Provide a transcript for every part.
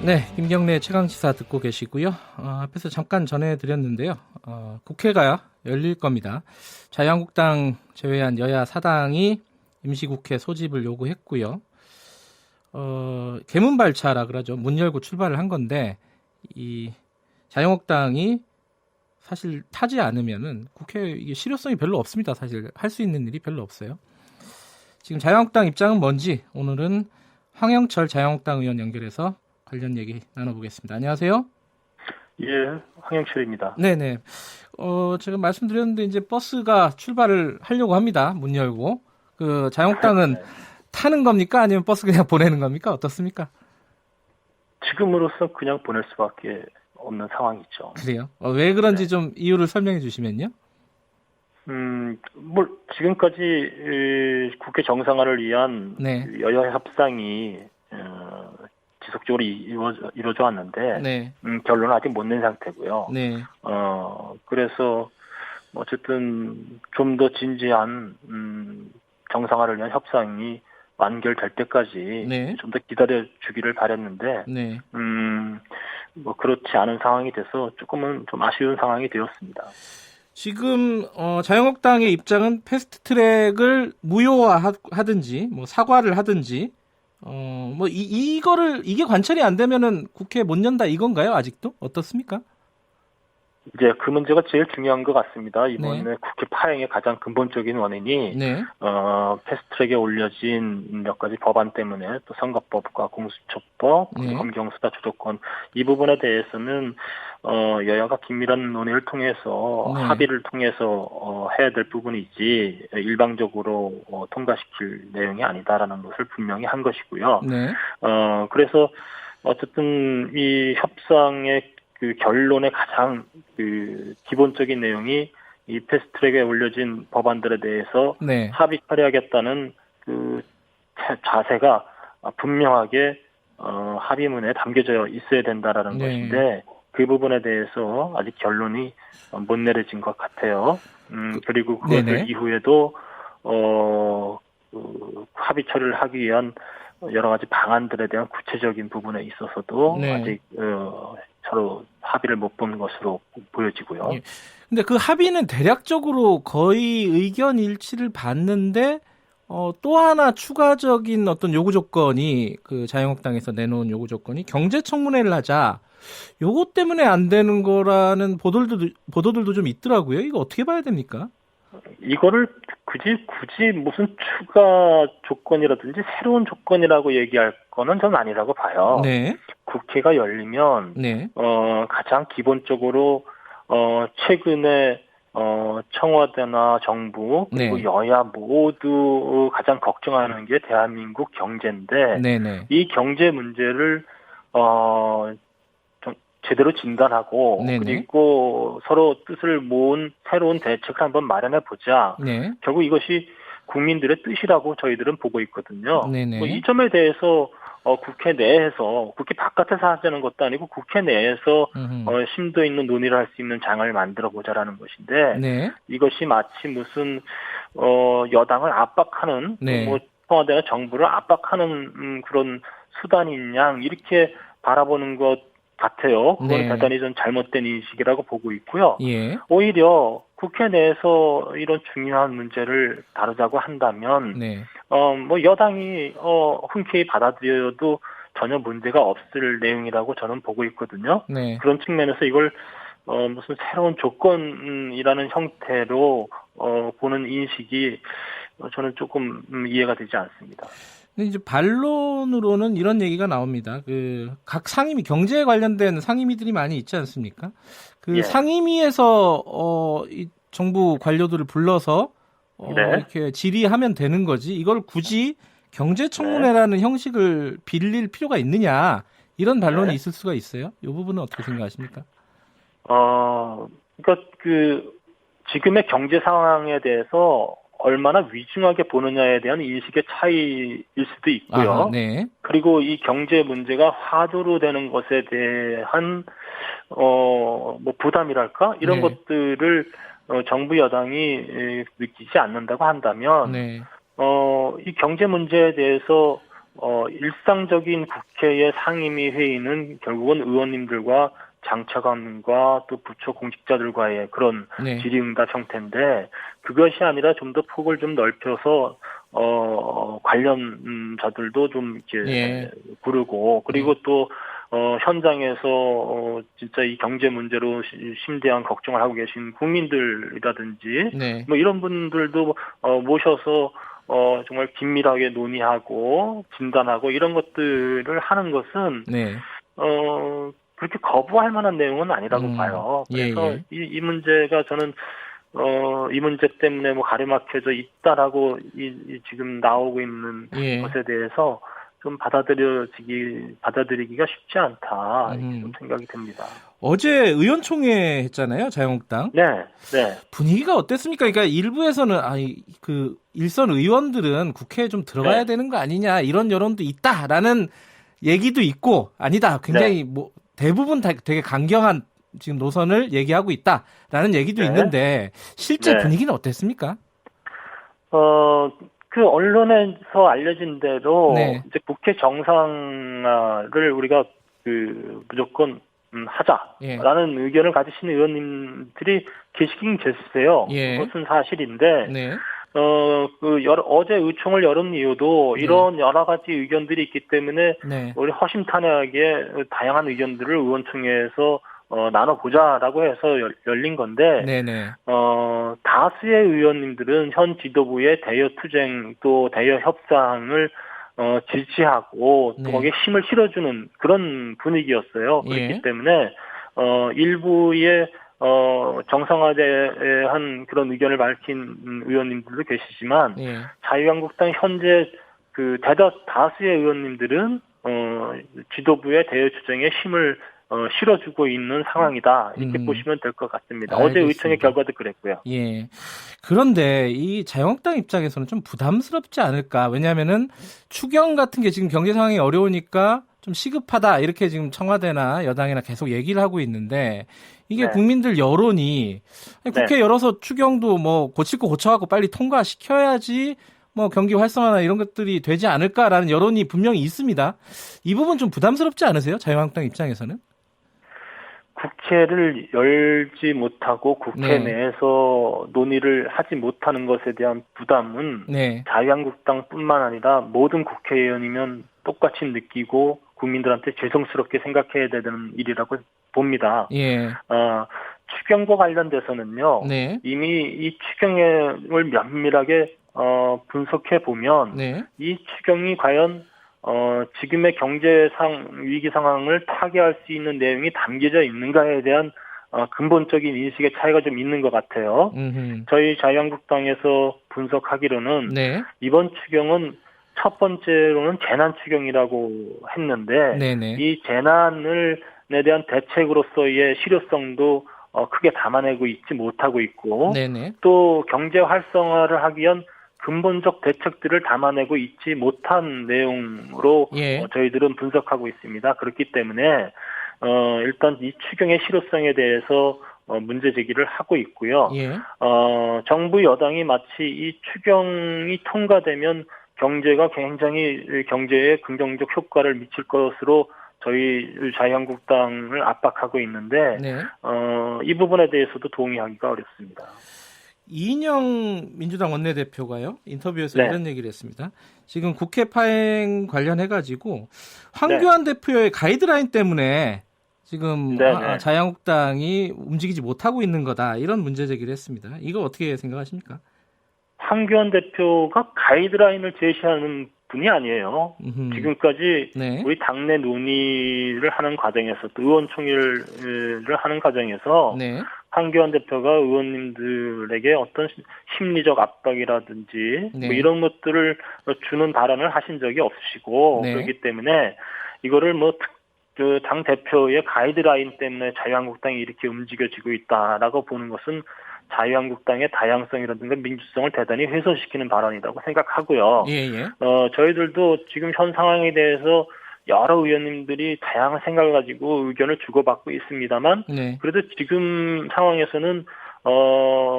네, 김경래 최강시사 듣고 계시고요. 앞에서 잠깐 전해드렸는데요. 국회가 열릴 겁니다. 자유한국당 제외한 여야 사당이 임시국회 소집을 요구했고요. 개문발차라 그러죠. 문 열고 출발을 한 건데 이 자유한국당이 사실 타지 않으면은 국회 이게 실효성이 별로 없습니다. 사실 할 수 있는 일이 별로 없어요. 지금 자유한국당 입장은 뭔지 오늘은 황영철 자유한국당 의원 연결해서 관련 얘기 나눠보겠습니다. 안녕하세요. 예, 황영철입니다. 네네. 제가 말씀드렸는데 이제 버스가 출발을 하려고 합니다. 문 열고. 그 자유한국당은 네. 타는 겁니까? 아니면 버스 그냥 보내는 겁니까? 어떻습니까? 지금으로서 그냥 보낼 수밖에 없는 상황이죠. 그래요? 왜 그런지 네. 좀 이유를 설명해 주시면요. 지금까지 국회 정상화를 위한 네. 여야 협상이 지속적으로 이루어져 왔는데 네. 결론은 아직 못 낸 상태고요. 네. 그래서 어쨌든 좀 더 진지한 정상화를 위한 협상이 완결될 때까지 네. 좀 더 기다려 주기를 바랬는데 네. 그렇지 않은 상황이 돼서 조금은 좀 아쉬운 상황이 되었습니다. 지금 자유한국당의 입장은 패스트트랙을 무효화하든지 뭐 사과를 하든지 이거를 이게 관철이 안 되면은 국회 못 연다 이건가요? 아직도 어떻습니까? 이제 그 문제가 제일 중요한 것 같습니다. 이번에 네. 국회 파행의 가장 근본적인 원인이 네. 패스트트랙에 올려진 몇 가지 법안 때문에 또 선거법과 공수처법, 네. 검경수사 주도권 이 부분에 대해서는 여야가 긴밀한 논의를 통해서 네. 합의를 통해서 해야 될 부분이지 일방적으로 통과시킬 내용이 아니다라는 것을 분명히 한 것이고요. 네. 그래서 어쨌든 이 협상의 그 결론의 가장 그 기본적인 내용이 이 패스트트랙에 올려진 법안들에 대해서 네. 합의 처리하겠다는 그 자세가 분명하게 합의문에 담겨져 있어야 된다라는 네. 것인데 그 부분에 대해서 아직 결론이 못 내려진 것 같아요. 그리고 그것을 네네. 이후에도 합의 처리를 하기 위한 여러 가지 방안들에 대한 구체적인 부분에 있어서도 네. 아직 서로 합의를 못 본 것으로 보여지고요. 예. 근데 그 합의는 대략적으로 거의 의견 일치를 봤는데 또 하나 추가적인 어떤 요구 조건이 그 자유한국당에서 내놓은 요구 조건이 경제청문회를 하자. 요것 때문에 안 되는 거라는 보도들도 좀 있더라고요. 이거 어떻게 봐야 됩니까? 이거를 굳이 무슨 추가 조건이라든지 새로운 조건이라고 얘기할 거는 저는 아니라고 봐요. 네. 국회가 열리면 네. 가장 기본적으로 최근에 청와대나 정부 그리고 네. 여야 모두 가장 걱정하는 게 대한민국 경제인데 네네. 이 경제 문제를 좀 제대로 진단하고 네네. 그리고 서로 뜻을 모은 새로운 대책을 한번 마련해 보자. 네. 결국 이것이 국민들의 뜻이라고 저희들은 보고 있거든요. 네네. 이 점에 대해서 국회 내에서 국회 바깥에서 하자는 것도 아니고 국회 내에서 심도 있는 논의를 할 수 있는 장을 만들어 보자라는 것인데 네. 이것이 마치 무슨 여당을 압박하는 네. 뭐 청와대나 정부를 압박하는 그런 수단인 양 이렇게 바라보는 것 같아요. 그건 네. 대단히 좀 잘못된 인식이라고 보고 있고요. 예. 오히려 국회 내에서 이런 중요한 문제를 다루자고 한다면 네. 뭐 여당이 흔쾌히 받아들여도 전혀 문제가 없을 내용이라고 저는 보고 있거든요. 네. 그런 측면에서 이걸 무슨 새로운 조건이라는 형태로 보는 인식이 저는 조금 이해가 되지 않습니다. 근데 이제 반론으로는 이런 얘기가 나옵니다. 그 각 상임위 경제에 관련된 상임위들이 많이 있지 않습니까? 그 예. 상임위에서 이 정부 관료들을 불러서 네. 이렇게 질의하면 되는 거지. 이걸 굳이 경제청문회라는 형식을 빌릴 필요가 있느냐 이런 반론이 네. 있을 수가 있어요. 이 부분은 어떻게 생각하십니까? 그러니까 지금의 경제 상황에 대해서 얼마나 위중하게 보느냐에 대한 인식의 차이일 수도 있고요. 아하, 네. 그리고 이 경제 문제가 화두로 되는 것에 대한 뭐 부담이랄까 이런 네. 것들을 정부 여당이 느끼지 않는다고 한다면 네. 이 경제 문제에 대해서 일상적인 국회의 상임위 회의는 결국은 의원님들과 장차관과 또 부처 공직자들과의 그런 네. 질의응답 형태인데 그것이 아니라 좀 더 폭을 좀 넓혀서 관련자들도 좀 이렇게 예. 부르고 그리고 네. 또 현장에서 진짜 이 경제 문제로 심대한 걱정을 하고 계신 국민들이라든지 네. 뭐 이런 분들도 모셔서 정말 긴밀하게 논의하고 진단하고 이런 것들을 하는 것은 네. 그렇게 거부할 만한 내용은 아니라고 봐요. 예, 그래서 예. 이 문제가 저는 이 문제 때문에 뭐 가려막혀져 있다라고 지금 나오고 있는 예. 것에 대해서 좀 받아들이기가 쉽지 않다 이렇게 좀 음. 생각이 듭니다. 어제 의원총회 했잖아요, 자유한국당. 네, 네, 분위기가 어땠습니까? 그러니까 일부에서는 그 일선 의원들은 국회에 좀 들어가야 네, 되는 거 아니냐 이런 여론도 있다라는 얘기도 있고 아니다. 네, 굉장히 뭐 대부분 다 되게 강경한 지금 노선을 얘기하고 있다라는 얘기도 네, 있는데 실제 네. 분위기는 어땠습니까? 그 언론에서 알려진 대로 네. 이제 국회 정상화를 우리가 무조건 예. 하자라는 의견을 가지시는 의원님들이 계시긴 계세요. 예. 그것은 사실인데 네. 어제 의총을 열은 이유도 네. 이런 여러 가지 의견들이 있기 때문에 네. 우리 허심탄회하게 다양한 의견들을 의원총회에서 나눠보자라고 해서 열린 건데 네, 네. 다수의 의원님들은 현 지도부의 대여 투쟁 또 대여 협상을 지지하고 또 네. 거기에 힘을 실어주는 그런 분위기였어요. 예. 그렇기 때문에 일부의 정상화대한 그런 의견을 밝힌 의원님들도 계시지만 예. 자유한국당 현재 다수의 의원님들은 지도부의 대여 투쟁에 힘을 실어주고 있는 상황이다. 이렇게 보시면 될 것 같습니다. 어제 의총의 알겠습니다. 결과도 그랬고요. 예. 그런데 이 자유한국당 입장에서는 좀 부담스럽지 않을까? 왜냐하면은 추경 같은 게 지금 경제 상황이 어려우니까 좀 시급하다 이렇게 지금 청와대나 여당이나 계속 얘기를 하고 있는데 이게 네. 국민들 여론이 아니, 국회 네. 열어서 추경도 뭐 고칠 거 고쳐갖고 빨리 통과시켜야지 뭐 경기 활성화나 이런 것들이 되지 않을까라는 여론이 분명히 있습니다. 이 부분 좀 부담스럽지 않으세요? 자유한국당 입장에서는? 국회를 열지 못하고 국회 네. 내에서 논의를 하지 못하는 것에 대한 부담은 네. 자유한국당뿐만 아니라 모든 국회의원이면 똑같이 느끼고 국민들한테 죄송스럽게 생각해야 되는 일이라고 봅니다. 예. 추경과 관련돼서는요. 네. 이미 이 추경을 면밀하게 분석해 보면 네. 이 추경이 과연 지금의 위기 상황을 타개할 수 있는 내용이 담겨져 있는가에 대한 근본적인 인식의 차이가 좀 있는 것 같아요. 저희 자유한국당에서 분석하기로는 네. 이번 추경은 첫 번째로는 재난 추경이라고 했는데 네네. 이 재난에 대한 대책으로서의 실효성도 크게 담아내고 있지 못하고 있고 네네. 또 경제 활성화를 하기 위한 근본적 대책들을 담아내고 있지 못한 내용으로 예. 저희들은 분석하고 있습니다. 그렇기 때문에 일단 이 추경의 실효성에 대해서 문제 제기를 하고 있고요. 예. 정부 여당이 마치 이 추경이 통과되면 경제가 굉장히 경제에 긍정적 효과를 미칠 것으로 저희 자유한국당을 압박하고 있는데 네. 이 부분에 대해서도 동의하기가 어렵습니다. 이인영 민주당 원내대표가요 인터뷰에서 네. 이런 얘기를 했습니다. 지금 국회 파행 관련해가지고 황교안 대표의 가이드라인 때문에 지금 자유한국당이 움직이지 못하고 있는 거다 이런 문제 제기를 했습니다. 이거 어떻게 생각하십니까? 황교안 대표가 가이드라인을 제시하는 분이 아니에요. 지금까지 네. 우리 당내 논의를 하는 과정에서 또 의원총회를 하는 과정에서 네. 황교안 대표가 의원님들에게 어떤 심리적 압박이라든지 네. 뭐 이런 것들을 주는 발언을 하신 적이 없으시고 네. 그렇기 때문에 이거를 당 대표의 가이드라인 때문에 자유한국당이 이렇게 움직여지고 있다라고 보는 것은 자유한국당의 다양성이라든가 민주성을 대단히 훼손시키는 발언이라고 생각하고요. 예. 저희들도 지금 현 상황에 대해서 여러 의원님들이 다양한 생각을 가지고 의견을 주고받고 있습니다만 네. 그래도 지금 상황에서는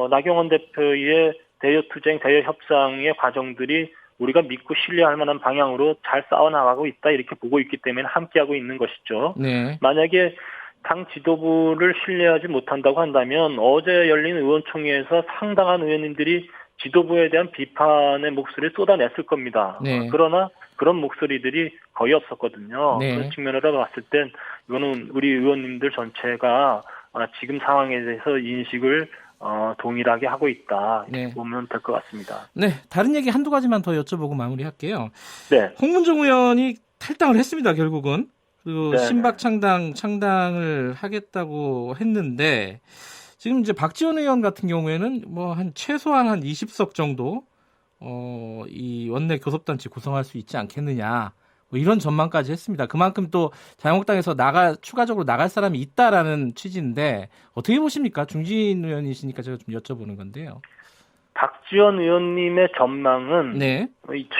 나경원 대표의 대여 투쟁, 대여 협상의 과정들이 우리가 믿고 신뢰할 만한 방향으로 잘 싸워나가고 있다 이렇게 보고 있기 때문에 함께하고 있는 것이죠. 네. 만약에 당 지도부를 신뢰하지 못한다고 한다면 어제 열린 의원총회에서 상당한 의원님들이 지도부에 대한 비판의 목소리를 쏟아냈을 겁니다. 네. 그러나 그런 목소리들이 거의 없었거든요. 네. 그런 측면으로 봤을 땐 이거는 우리 의원님들 전체가 지금 상황에 대해서 인식을 동일하게 하고 있다 이렇게 네. 보면 될 것 같습니다. 네, 다른 얘기 한두 가지만 더 여쭤보고 마무리할게요. 네. 홍문종 의원이 탈당을 했습니다. 결국은. 그리고 네. 신박 창당을 하겠다고 했는데 지금 이제 박지원 의원 같은 경우에는 뭐 한 최소한 한 20석 정도 이 원내 교섭단체 구성할 수 있지 않겠느냐. 뭐 이런 전망까지 했습니다. 그만큼 또 자유한국당에서 추가적으로 나갈 사람이 있다라는 취지인데 어떻게 보십니까? 중진 의원이시니까 제가 좀 여쭤보는 건데요. 박지원 의원님의 전망은 네.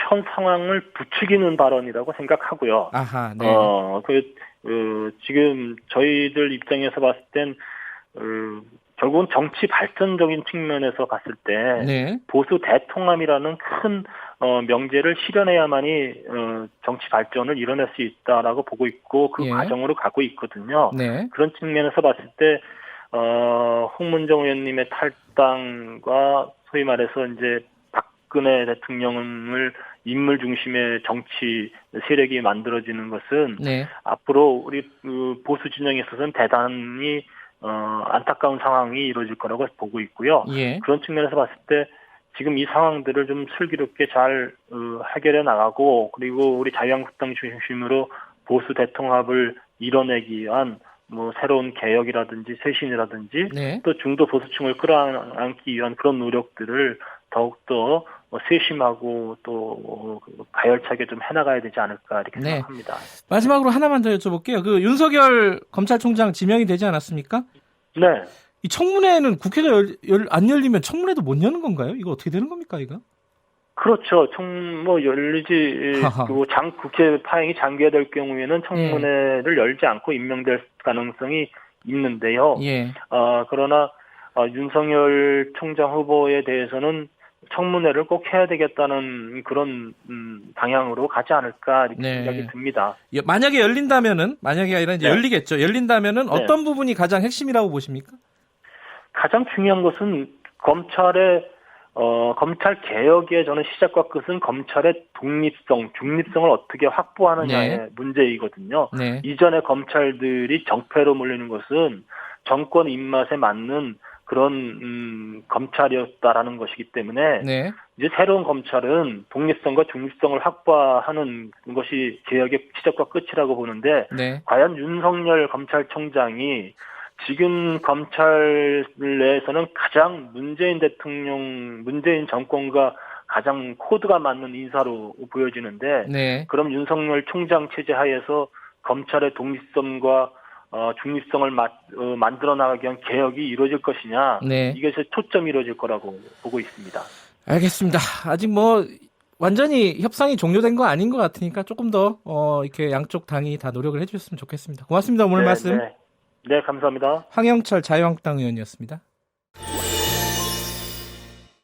현 상황을 부추기는 발언이라고 생각하고요. 아하, 네. 지금 저희들 입장에서 봤을 땐 결국은 정치 발전적인 측면에서 봤을 때 네. 보수 대통합이라는 큰 명제를 실현해야만이 정치 발전을 이뤄낼 수 있다라고 보고 있고 그 예. 과정으로 가고 있거든요. 네. 그런 측면에서 봤을 때 홍문종 의원님의 탈당과 소위 말해서 이제 박근혜 대통령을 인물 중심의 정치 세력이 만들어지는 것은 네. 앞으로 우리 보수 진영에 있어서는 대단히 안타까운 상황이 이루어질 거라고 보고 있고요. 예. 그런 측면에서 봤을 때 지금 이 상황들을 좀 슬기롭게 잘 해결해 나가고 그리고 우리 자유한국당 중심으로 보수 대통합을 이뤄내기 위한 뭐 새로운 개혁이라든지 쇄신이라든지 네. 또 중도 보수층을 끌어안기 위한 그런 노력들을 더욱더 세심하고 또 가열차게 좀 해나가야 되지 않을까 이렇게 네. 생각합니다. 마지막으로 하나만 더 여쭤볼게요. 그 윤석열 검찰총장 지명이 되지 않았습니까? 네. 이 청문회는 국회가 안 열리면 청문회도 못 여는 건가요? 이거 어떻게 되는 겁니까, 이거? 그렇죠. 열리지, 국회 파행이 장기화될 경우에는 청문회를 열지 않고 임명될 가능성이 있는데요. 예. 그러나, 윤석열 총장 후보에 대해서는 청문회를 꼭 해야 되겠다는 그런, 방향으로 가지 않을까, 이렇게 네. 생각이 듭니다. 만약에 열린다면은, 만약이 아니라 이제 네. 열리겠죠. 열린다면은 네. 어떤 부분이 가장 핵심이라고 보십니까? 가장 중요한 것은 검찰 개혁의 저는 시작과 끝은 검찰의 독립성, 중립성을 어떻게 확보하느냐의 네. 문제이거든요. 네. 이전에 검찰들이 정패로 몰리는 것은 정권 입맛에 맞는 그런 검찰이었다라는 것이기 때문에 네. 이제 새로운 검찰은 독립성과 중립성을 확보하는 것이 개혁의 시작과 끝이라고 보는데 네. 과연 윤석열 검찰총장이 지금 검찰 내에서는 가장 문재인 정권과 가장 코드가 맞는 인사로 보여지는데 네. 그럼 윤석열 총장 체제 하에서 검찰의 독립성과 중립성을 만들어 나가기 위한 개혁이 이루어질 것이냐 네. 이것에 초점이 이루어질 거라고 보고 있습니다. 알겠습니다. 아직 뭐 완전히 협상이 종료된 거 아닌 것 같으니까 조금 더 이렇게 양쪽 당이 다 노력을 해주셨으면 좋겠습니다. 고맙습니다. 오늘 말씀. 네, 감사합니다. 황영철 자유한국당 의원이었습니다.